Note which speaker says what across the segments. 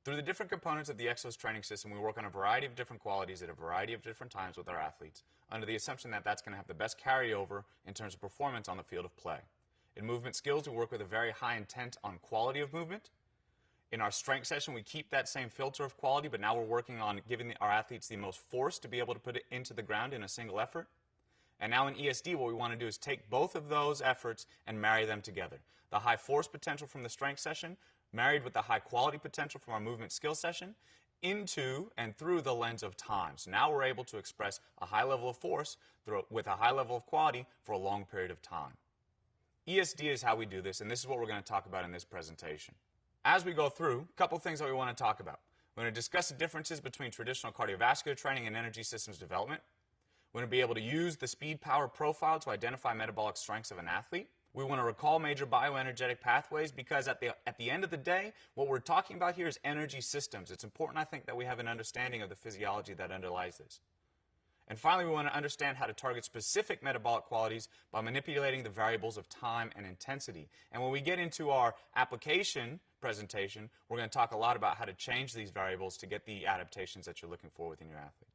Speaker 1: Through the different components of the Exos training system, we work on a variety of different qualities at a variety of different times with our athletes, under the assumption that that's going to have the best carryover in terms of performance on the field of play. In movement skills, we work with a very high intent on quality of movement. In our strength session, we keep that same filter of quality, but now we're working on giving our athletes the most force to be able to put it into the ground in a single effort. And now in ESD, what we want to do is take both of those efforts and marry them together. The high force potential from the strength session, married with the high quality potential from our movement skill session, into and through the lens of time. So now we're able to express a high level of force with a high level of quality for a long period of time. ESD is how we do this, and this is what we're going to talk about in this presentation. As we go through, a couple things that we want to talk about. We're going to discuss the differences between traditional cardiovascular training and energy systems development. We're going to be able to use the speed power profile to identify metabolic strengths of an athlete. We want to recall major bioenergetic pathways because at the end of the day, what we're talking about here is energy systems. It's important, I think, that we have an understanding of the physiology that underlies this. And finally, we want to understand how to target specific metabolic qualities by manipulating the variables of time and intensity. And when we get into our application presentation, we're going to talk a lot about how to change these variables to get the adaptations that you're looking for within your athletes.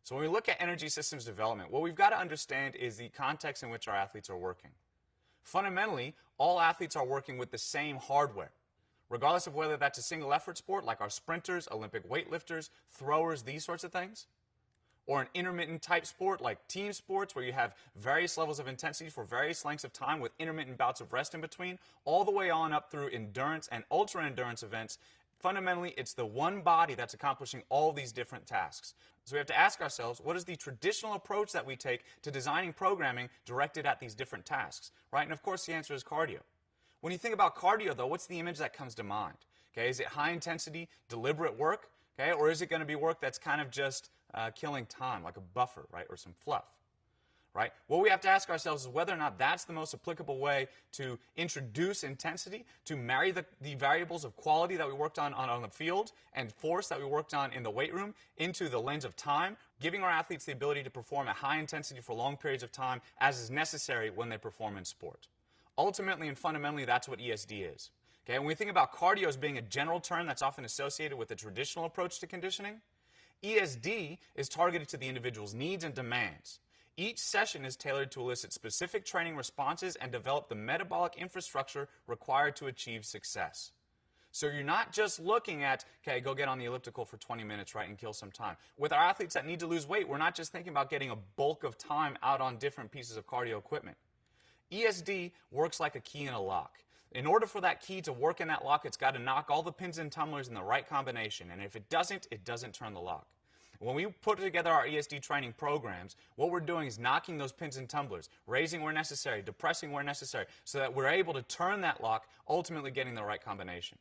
Speaker 1: So when we look at energy systems development, what we've got to understand is the context in which our athletes are working. Fundamentally, all athletes are working with the same hardware. Regardless of whether that's a single effort sport like our sprinters, Olympic weightlifters, throwers, these sorts of things, or an intermittent type sport like team sports where you have various levels of intensity for various lengths of time with intermittent bouts of rest in between, all the way on up through endurance and ultra-endurance events. Fundamentally, it's the one body that's accomplishing all these different tasks. So we have to ask ourselves, what is the traditional approach that we take to designing programming directed at these different tasks, right? And of course, the answer is cardio. When you think about cardio, though, what's the image that comes to mind? Okay, is it high-intensity, deliberate work? Okay, or is it going to be work that's kind of just killing time, like a buffer, right, or some fluff? Right? What we have to ask ourselves is whether or not that's the most applicable way to introduce intensity, to marry the variables of quality that we worked on the field and force that we worked on in the weight room into the lens of time, giving our athletes the ability to perform at high intensity for long periods of time as is necessary when they perform in sport. Ultimately and fundamentally, that's what ESD is. Okay? When we think about cardio as being a general term that's often associated with the traditional approach to conditioning, ESD is targeted to the individual's needs and demands. Each session is tailored to elicit specific training responses and develop the metabolic infrastructure required to achieve success. So you're not just looking at, okay, go get on the elliptical for 20 minutes, right, and kill some time. With our athletes that need to lose weight, we're not just thinking about getting a bulk of time out on different pieces of cardio equipment. ESD works like a key in a lock. In order for that key to work in that lock, it's got to knock all the pins and tumblers in the right combination. And if it doesn't turn the lock. When we put together our ESD training programs, what we're doing is knocking those pins and tumblers, raising where necessary, depressing where necessary, so that we're able to turn that lock, ultimately getting the right combination.